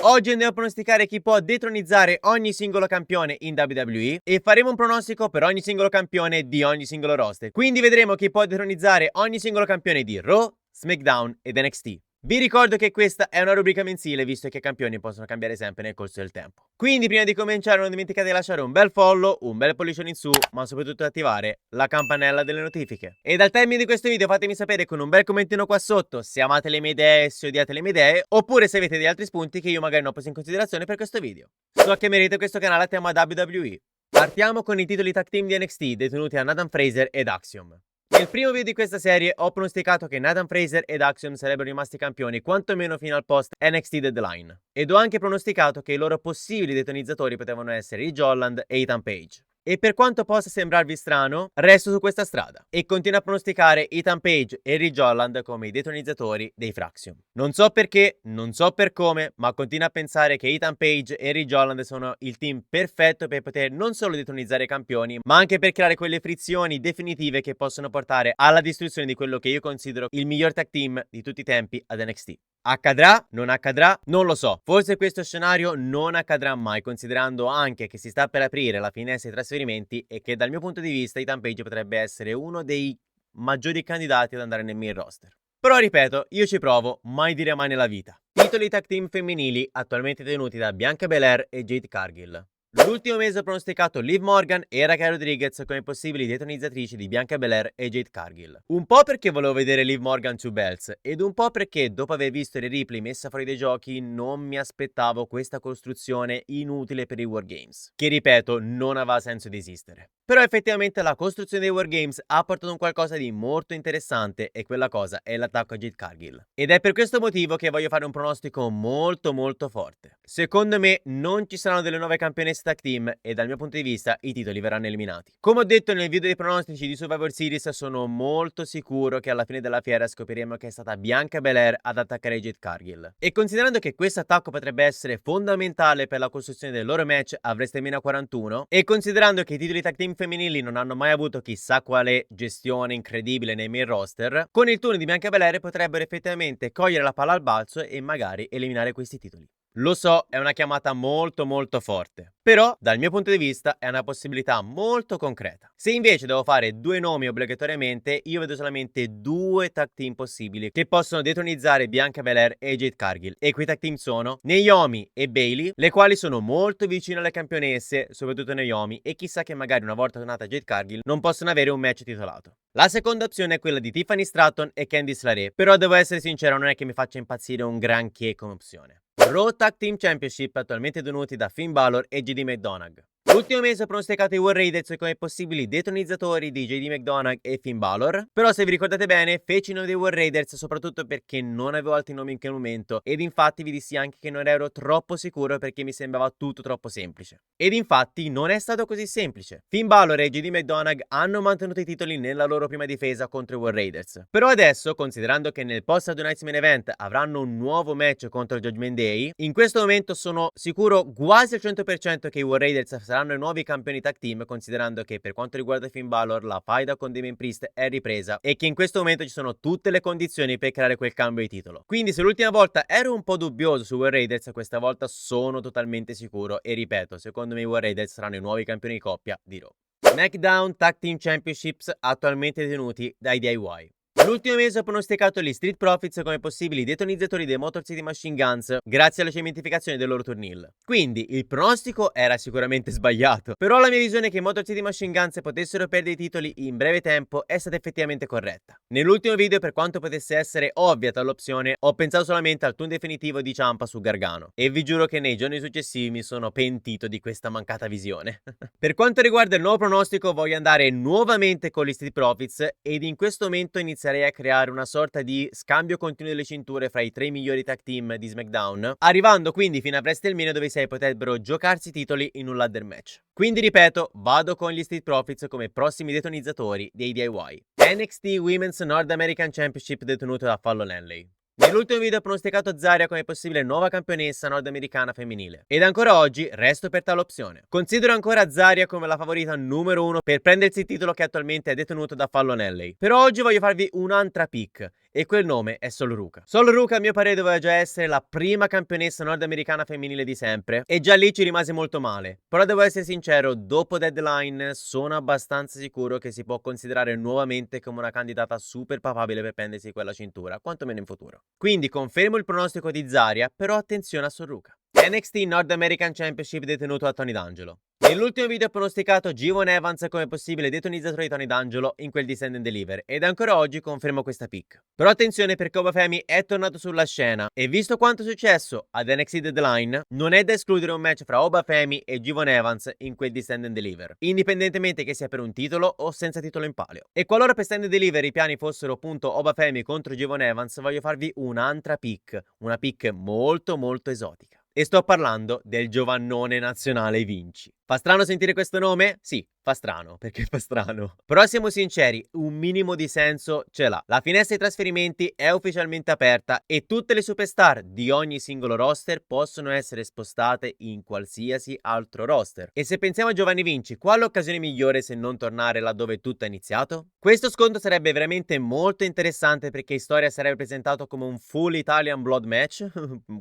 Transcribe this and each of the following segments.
Oggi andiamo a pronosticare chi può detronizzare ogni singolo campione in WWE e faremo un pronostico per ogni singolo campione di ogni singolo roster. Quindi vedremo chi può detronizzare ogni singolo campione di Raw, SmackDown ed NXT. Vi ricordo che questa è una rubrica mensile, visto che i campioni possono cambiare sempre nel corso del tempo. Quindi prima di cominciare non dimenticate di lasciare un bel follow, un bel pollice in su, ma soprattutto attivare la campanella delle notifiche. E dal termine di questo video fatemi sapere con un bel commentino qua sotto se amate le mie idee, se odiate le mie idee, oppure se avete degli altri spunti che io magari non ho preso in considerazione per questo video. So che merite questo canale a tema WWE. Partiamo con i titoli tag team di NXT detenuti da Nathan Frazer ed Axiom. Nel primo video di questa serie ho pronosticato che Nathan Frazer ed Axiom sarebbero rimasti campioni quantomeno fino al post NXT Deadline. Ed ho anche pronosticato che i loro possibili detonizzatori potevano essere Ridge Holland e Ethan Page. E per quanto possa sembrarvi strano, resto su questa strada e continuo a pronosticare Ethan Page e Ridge Holland come i detonizzatori dei Fraxium. Non so perché, non so per come, ma continuo a pensare che Ethan Page e Ridge Holland sono il team perfetto per poter non solo detonizzare i campioni, ma anche per creare quelle frizioni definitive che possono portare alla distruzione di quello che io considero il miglior tag team di tutti i tempi ad NXT. Accadrà? Non accadrà? Non lo so. Forse questo scenario non accadrà mai, considerando anche che si sta per aprire la finestra di trasferimenti e che dal mio punto di vista Ethan Page potrebbe essere uno dei maggiori candidati ad andare nel main roster. Però ripeto, io ci provo, mai dire mai nella vita. Titoli tag team femminili attualmente tenuti da Bianca Belair e Jade Cargill. L'ultimo mese ho pronosticato Liv Morgan e Raquel Rodriguez come possibili detronizzatrici di Bianca Belair e Jade Cargill. Un po' perché volevo vedere Liv Morgan su belts ed un po' perché dopo aver visto le replay messa fuori dai giochi non mi aspettavo questa costruzione inutile per i Wargames, che ripeto non aveva senso di esistere. Però effettivamente la costruzione dei Wargames ha portato un qualcosa di molto interessante e quella cosa è l'attacco a Jade Cargill. Ed è per questo motivo che voglio fare un pronostico molto forte. Secondo me non ci saranno delle nuove campionesse tag team e dal mio punto di vista i titoli verranno eliminati. Come ho detto nel video dei pronostici di Survivor Series, sono molto sicuro che alla fine della fiera scopriremo che è stata Bianca Belair ad attaccare Jade Cargill. E considerando che questo attacco potrebbe essere fondamentale per la costruzione del loro match a WrestleMania 41 e considerando che i titoli tag team femminili non hanno mai avuto chissà quale gestione incredibile nei main roster, con il turno di Bianca Belair potrebbero effettivamente cogliere la palla al balzo e magari eliminare questi titoli. Lo so, è una chiamata molto forte, però dal mio punto di vista è una possibilità molto concreta. Se invece devo fare due nomi obbligatoriamente, io vedo solamente due tag team possibili che possono detronizzare Bianca Belair e Jade Cargill, e quei tag team sono Naomi e Bayley, le quali sono molto vicine alle campionesse, soprattutto Naomi, e chissà che magari una volta tornata Jade Cargill non possono avere un match titolato. La seconda opzione è quella di Tiffany Stratton e Candice LeRae, però devo essere sincero, non è che mi faccia impazzire un granché come opzione. Raw Tag Team Championship attualmente tenuti da Finn Balor e JD McDonagh. L'ultimo mese ho pronosticato i War Raiders come possibili detronizzatori di JD McDonagh e Finn Balor, però se vi ricordate bene feci uno dei War Raiders soprattutto perché non avevo altri nomi in quel momento ed infatti vi dissi anche che non ero troppo sicuro perché mi sembrava tutto troppo semplice. Ed infatti non è stato così semplice. Finn Balor e JD McDonagh hanno mantenuto i titoli nella loro prima difesa contro i War Raiders. Però adesso, considerando che nel post Saturday Night's Main Event avranno un nuovo match contro Judgment Day, in questo momento sono sicuro quasi al 100% che i War Raiders saranno i nuovi campioni tag team, considerando che per quanto riguarda Finn Balor la faida con Damian Priest è ripresa e che in questo momento ci sono tutte le condizioni per creare quel cambio di titolo. Quindi se l'ultima volta ero un po' dubbioso su War Raiders, questa volta sono totalmente sicuro e ripeto, secondo me i War Raiders saranno i nuovi campioni di coppia di Raw. SmackDown Tag Team Championships attualmente tenuti dai DIY. L'ultimo mese ho pronosticato gli Street Profits come possibili detonizzatori dei Motor City Machine Guns grazie alla cementificazione del loro turnil. Quindi il pronostico era sicuramente sbagliato, però la mia visione che i Motor City Machine Guns potessero perdere i titoli in breve tempo è stata effettivamente corretta. Nell'ultimo video, per quanto potesse essere ovvia tale opzione, ho pensato solamente al turn definitivo di Ciampa su Gargano e vi giuro che nei giorni successivi mi sono pentito di questa mancata visione. Per quanto riguarda il nuovo pronostico voglio andare nuovamente con gli Street Profits ed in questo momento inizierei a creare una sorta di scambio continuo delle cinture fra i tre migliori tag team di SmackDown, arrivando quindi fino a WrestleMania dove i sei potrebbero giocarsi i titoli in un ladder match. Quindi ripeto, vado con gli Street Profits come prossimi detonizzatori dei DIY. NXT Women's North American Championship detenuto da Fallon Henley. Nell'ultimo video ho pronosticato Zarya come possibile nuova campionessa nordamericana femminile ed ancora oggi resto per tale opzione. Considero ancora Zarya come la favorita numero 1 per prendersi il titolo che attualmente è detenuto da Fallon Henley. Però oggi voglio farvi un'altra pick e quel nome è Sol Ruka. Sol Ruka a mio parere doveva già essere la prima campionessa nordamericana femminile di sempre e già lì ci rimase molto male. Però devo essere sincero, dopo Deadline sono abbastanza sicuro che si può considerare nuovamente come una candidata super papabile per prendersi quella cintura, quantomeno in futuro. Quindi confermo il pronostico di Zarya, però attenzione a Sol Ruka. NXT North American Championship detenuto da Tony D'Angelo. Nell'ultimo video ho pronosticato G1 Evans come possibile detonizzatore di Tony D'Angelo in quel di Stand and Deliver ed ancora oggi confermo questa pick. Però attenzione perché Obafemi è tornato sulla scena e visto quanto è successo ad NXT Deadline, non è da escludere un match fra Obafemi e G1 Evans in quel di Stand and Deliver, indipendentemente che sia per un titolo o senza titolo in palio. E qualora per Stand and Deliver i piani fossero appunto Obafemi contro G1 Evans, voglio farvi un'altra pick, una pick molto esotica. E sto parlando del Giovannone nazionale Vinci. Fa strano sentire questo nome? Sì, fa strano, perché fa strano. Però siamo sinceri, un minimo di senso ce l'ha. La finestra di trasferimenti è ufficialmente aperta e tutte le superstar di ogni singolo roster possono essere spostate in qualsiasi altro roster. E se pensiamo a Giovanni Vinci, quale occasione migliore se non tornare laddove tutto è iniziato? Questo scontro sarebbe veramente molto interessante perché in storia sarebbe presentato come un full Italian blood match,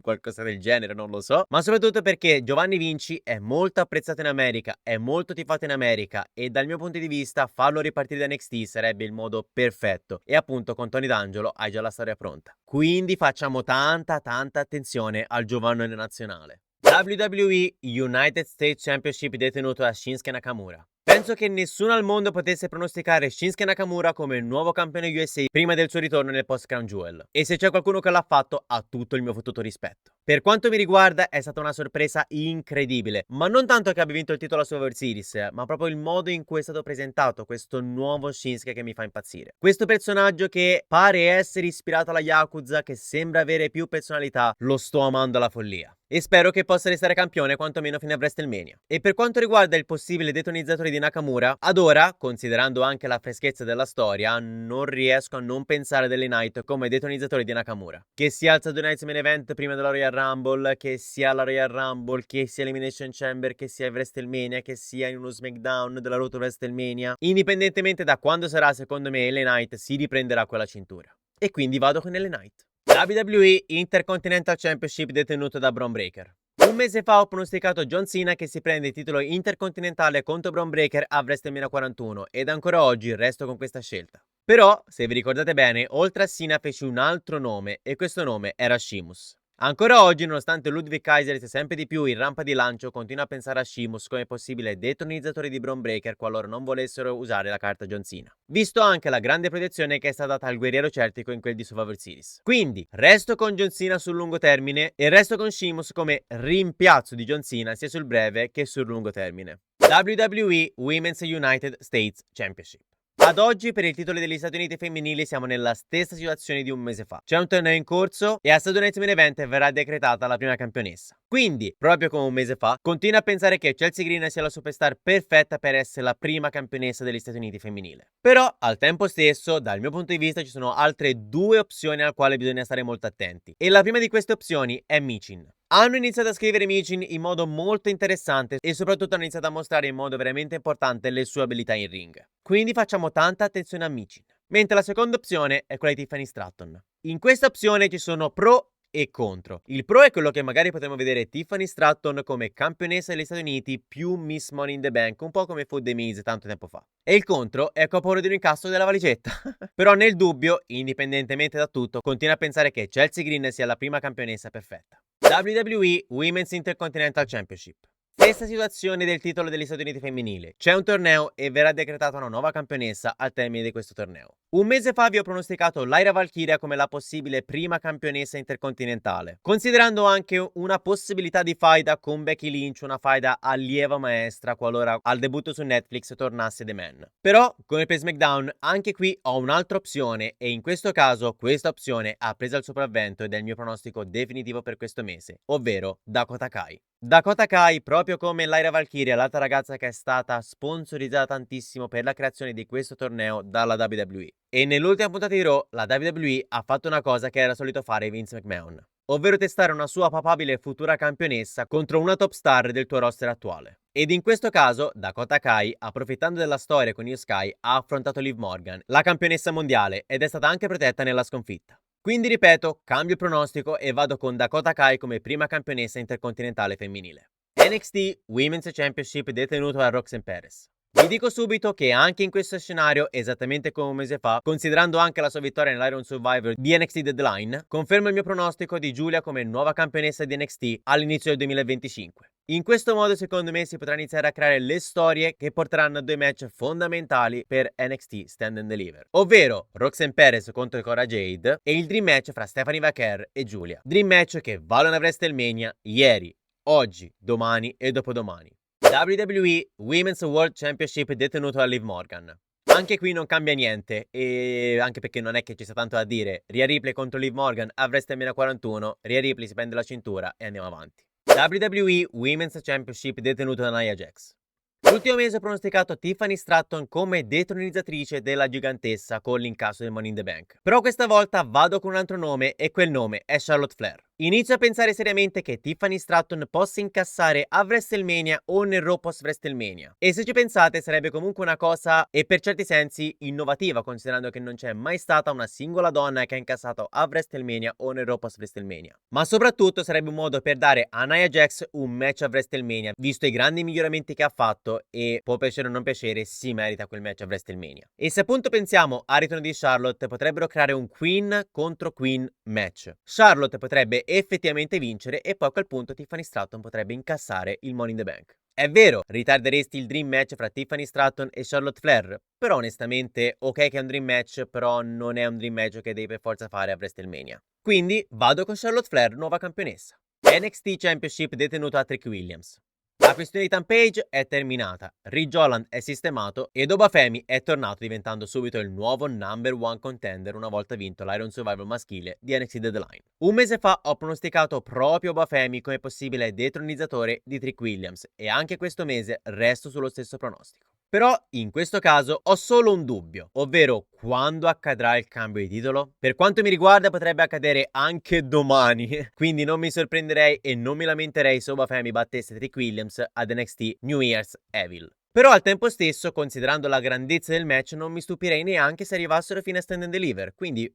qualcosa del genere, non lo so, ma soprattutto perché Giovanni Vinci è molto apprezzato in America, è molto tifato in America e dal mio punto di vista farlo ripartire da NXT sarebbe il modo perfetto e appunto con Tony D'Angelo hai già la storia pronta. Quindi facciamo tanta attenzione al Giovannone nazionale. WWE United States Championship detenuto da Shinsuke Nakamura. Penso che nessuno al mondo potesse pronosticare Shinsuke Nakamura come il nuovo campione USA prima del suo ritorno nel post Crown Jewel. E se c'è qualcuno che l'ha fatto, ha tutto il mio fottuto rispetto. Per quanto mi riguarda è stata una sorpresa incredibile, ma non tanto che abbia vinto il titolo a Survivor Series, ma proprio il modo in cui è stato presentato questo nuovo Shinsuke che mi fa impazzire. Questo personaggio che pare essere ispirato alla Yakuza, che sembra avere più personalità, lo sto amando alla follia. E spero che possa restare campione quantomeno fino a WrestleMania. E per quanto riguarda il possibile detonizzatore di Nakamura, ad ora, considerando anche la freschezza della storia, non riesco a non pensare delle Knight come detonizzatore di Nakamura. Che sia al Saturday Night's Main Event prima della Royal Rumble, che sia alla Royal Rumble, che sia Elimination Chamber, che sia WrestleMania, che sia in uno SmackDown della Road to WrestleMania, indipendentemente da quando sarà, secondo me LA Knight si riprenderà quella cintura. E quindi vado con LA Knight. WWE Intercontinental Championship detenuto da Bron Breakker. Un mese fa ho pronosticato John Cena che si prende il titolo intercontinentale contro Bron Breakker a WrestleMania 41 ed ancora oggi resto con questa scelta. Però, se vi ricordate bene, oltre a Cena fece un altro nome e questo nome era Sheamus. Ancora oggi, nonostante Ludwig Kaiser sia sempre di più in rampa di lancio, continua a pensare a Sheamus come possibile detonizzatore di Bron Breakker qualora non volessero usare la carta John Cena. Visto anche la grande protezione che è stata data al guerriero celtico in quel di Survivor Series. Quindi, resto con John Cena sul lungo termine e resto con Sheamus come rimpiazzo di John Cena sia sul breve che sul lungo termine. WWE Women's United States Championship. Ad oggi per il titolo degli Stati Uniti femminili siamo nella stessa situazione di un mese fa. C'è un torneo in corso e a Saturday Night's Main Event verrà decretata la prima campionessa. Quindi, proprio come un mese fa, continuo a pensare che Chelsea Green sia la superstar perfetta per essere la prima campionessa degli Stati Uniti femminile. Però, al tempo stesso, dal mio punto di vista ci sono altre due opzioni al quale bisogna stare molto attenti. E la prima di queste opzioni è Michin. Hanno iniziato a scrivere Michin in modo molto interessante e soprattutto hanno iniziato a mostrare in modo veramente importante le sue abilità in ring. Quindi facciamo tanta attenzione a Michin. Mentre la seconda opzione è quella di Tiffany Stratton. In questa opzione ci sono pro e contro. Il pro è quello che magari potremmo vedere Tiffany Stratton come campionessa degli Stati Uniti più Miss Money in the Bank, un po' come fu The Miz tanto tempo fa. E il contro è che ho paura di un incasso della valigetta. Però nel dubbio, indipendentemente da tutto, continuo a pensare che Chelsea Green sia la prima campionessa perfetta. WWE Women's Intercontinental Championship. Stessa situazione del titolo degli Stati Uniti femminile. C'è un torneo e verrà decretata una nuova campionessa al termine di questo torneo. Un mese fa vi ho pronosticato Lyra Valkyria come la possibile prima campionessa intercontinentale, considerando anche una possibilità di faida con Becky Lynch, una faida allieva maestra qualora al debutto su Netflix tornasse The Man. Però, come per SmackDown, anche qui ho un'altra opzione e in questo caso questa opzione ha preso il sopravvento ed è il mio pronostico definitivo per questo mese, ovvero Dakota Kai. Dakota Kai, proprio come Lyra Valkyria, l'altra ragazza che è stata sponsorizzata tantissimo per la creazione di questo torneo dalla WWE. E nell'ultima puntata di Raw, la WWE ha fatto una cosa che era solito fare Vince McMahon. ovvero testare una sua papabile futura campionessa contro una top star del tuo roster attuale. Ed in questo caso, Dakota Kai, approfittando della storia con Io Sky, ha affrontato Liv Morgan, la campionessa mondiale, ed è stata anche protetta nella sconfitta. Quindi ripeto, cambio il pronostico e vado con Dakota Kai come prima campionessa intercontinentale femminile. NXT Women's Championship detenuto da Roxanne Perez. Vi dico subito che anche in questo scenario, esattamente come un mese fa, considerando anche la sua vittoria nell'Iron Survivor di NXT Deadline, confermo il mio pronostico di Giulia come nuova campionessa di NXT all'inizio del 2025. In questo modo secondo me si potrà iniziare a creare le storie che porteranno a due match fondamentali per NXT Stand and Deliver, ovvero Roxanne Perez contro Cora Jade e il Dream Match fra Stephanie Vaquer e Giulia. Dream Match che valgono a WrestleMania ieri, oggi, domani e dopodomani. WWE Women's World Championship detenuto da Liv Morgan. Anche qui non cambia niente, e anche perché non è che ci sia tanto da dire. Rhea Ripley contro Liv Morgan a WrestleMania 41, Rhea Ripley si prende la cintura e andiamo avanti. WWE Women's Championship detenuto da Nia Jax. L'ultimo mese ho pronosticato Tiffany Stratton come detronizzatrice della gigantessa con l'incasso del Money in the Bank. Però questa volta vado con un altro nome e quel nome è Charlotte Flair. Inizio a pensare seriamente che Tiffany Stratton possa incassare a WrestleMania o nel Raw post WrestleMania. E se ci pensate sarebbe comunque una cosa, e per certi sensi, innovativa, considerando che non c'è mai stata una singola donna che ha incassato a WrestleMania o nel Raw post WrestleMania. Ma soprattutto sarebbe un modo per dare a Nia Jax un match a WrestleMania, visto i grandi miglioramenti che ha fatto, e può piacere o non piacere, si merita quel match a WrestleMania. E se appunto pensiamo al ritorno di Charlotte, potrebbero creare un Queen contro Queen match. Charlotte potrebbe effettivamente vincere e poi a quel punto Tiffany Stratton potrebbe incassare il Money in the Bank. È vero, ritarderesti il Dream Match fra Tiffany Stratton e Charlotte Flair, però onestamente ok che è un Dream Match, però non è un Dream Match che devi per forza fare a WrestleMania. Quindi vado con Charlotte Flair, nuova campionessa. NXT Championship detenuto a Trick Williams. La questione di Tampage è terminata, Ridge Holland è sistemato e Oba Femi è tornato diventando subito il nuovo number one contender una volta vinto l'Iron Survivor maschile di NXT Deadline. Un mese fa ho pronosticato proprio Oba Femi come possibile detronizzatore di Trick Williams e anche questo mese resto sullo stesso pronostico. Però in questo caso ho solo un dubbio, ovvero quando accadrà il cambio di titolo? Per quanto mi riguarda potrebbe accadere anche domani, quindi non mi sorprenderei e non mi lamenterei se Oba Femi battesse Trick Williams ad NXT New Year's Evil. Però al tempo stesso, considerando la grandezza del match, non mi stupirei neanche se arrivassero fino a Stand and Deliver, quindi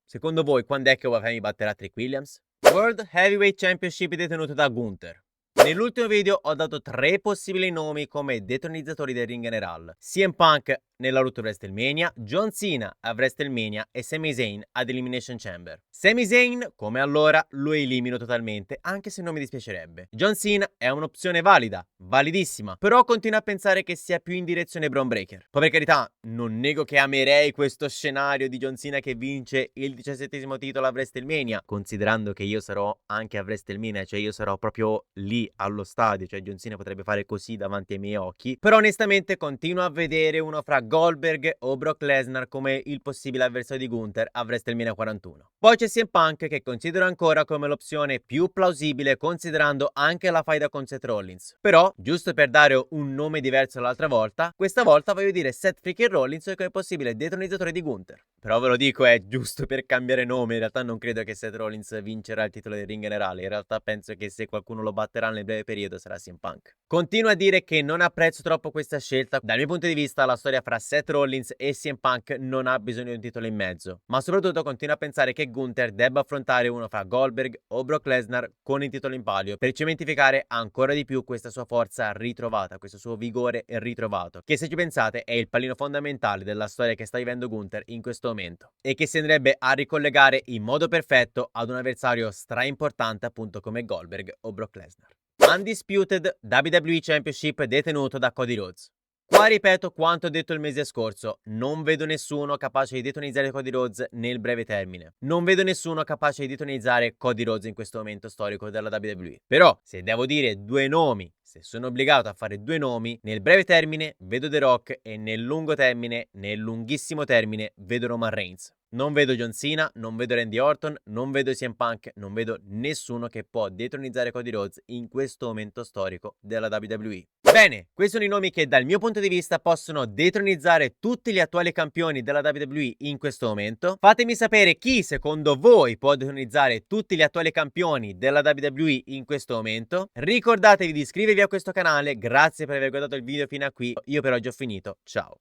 secondo voi quando è che Oba Femi batterà Trick Williams? World Heavyweight Championship detenuto da Gunther. Nell'ultimo video ho dato 3 possibili nomi come detronizzatori del ring general: CM Punk nella route to WrestleMania, John Cena a WrestleMania e Sami Zayn ad Elimination Chamber. Sami Zayn, come allora, lo elimino totalmente, anche se non mi dispiacerebbe. John Cena è un'opzione valida, validissima, però continuo a pensare che sia più in direzione Bron Breakker. Poi per carità, non nego che amerei questo scenario di John Cena che vince il 17° titolo a WrestleMania, considerando che io sarò anche a WrestleMania, cioè io sarò proprio lì allo stadio, cioè John Cena potrebbe fare così davanti ai miei occhi. Però onestamente continuo a vedere uno fra Goldberg o Brock Lesnar come il possibile avversario di Gunther a WrestleMania 41. Poi c'è CM Punk che considero ancora come l'opzione più plausibile considerando anche la faida con Seth Rollins. Però, giusto per dare un nome diverso l'altra volta, questa volta voglio dire Seth freaking Rollins come possibile detronizzatore di Gunther. Però ve lo dico, è giusto per cambiare nome, in realtà non credo che Seth Rollins vincerà il titolo del ring generale, in realtà penso che se qualcuno lo batterà nel breve periodo sarà CM Punk. Continuo a dire che non apprezzo troppo questa scelta, dal mio punto di vista la storia fra Seth Rollins e CM Punk non ha bisogno di un titolo in mezzo, ma soprattutto continuo a pensare che Gunther debba affrontare uno fra Goldberg o Brock Lesnar con il titolo in palio per cementificare ancora di più questa sua forza ritrovata, questo suo vigore ritrovato, che se ci pensate è il pallino fondamentale della storia che sta vivendo Gunther in questo momento e che si andrebbe a ricollegare in modo perfetto ad un avversario stra importante appunto come Goldberg o Brock Lesnar. Undisputed WWE Championship detenuto da Cody Rhodes. Qua ripeto quanto ho detto il mese scorso, non vedo nessuno capace di detonizzare Cody Rhodes nel breve termine. Non vedo nessuno capace di detonizzare Cody Rhodes in questo momento storico della WWE. Però, se devo dire due nomi, se sono obbligato a fare due nomi, nel breve termine vedo The Rock e nel lungo termine, nel lunghissimo termine, vedo Roman Reigns. Non vedo John Cena, non vedo Randy Orton, non vedo CM Punk, non vedo nessuno che può detronizzare Cody Rhodes in questo momento storico della WWE. Bene, questi sono i nomi che dal mio punto di vista possono detronizzare tutti gli attuali campioni della WWE in questo momento. Fatemi sapere chi secondo voi può detronizzare tutti gli attuali campioni della WWE in questo momento. Ricordatevi di iscrivervi a questo canale, grazie per aver guardato il video fino a qui, io per oggi ho finito, ciao!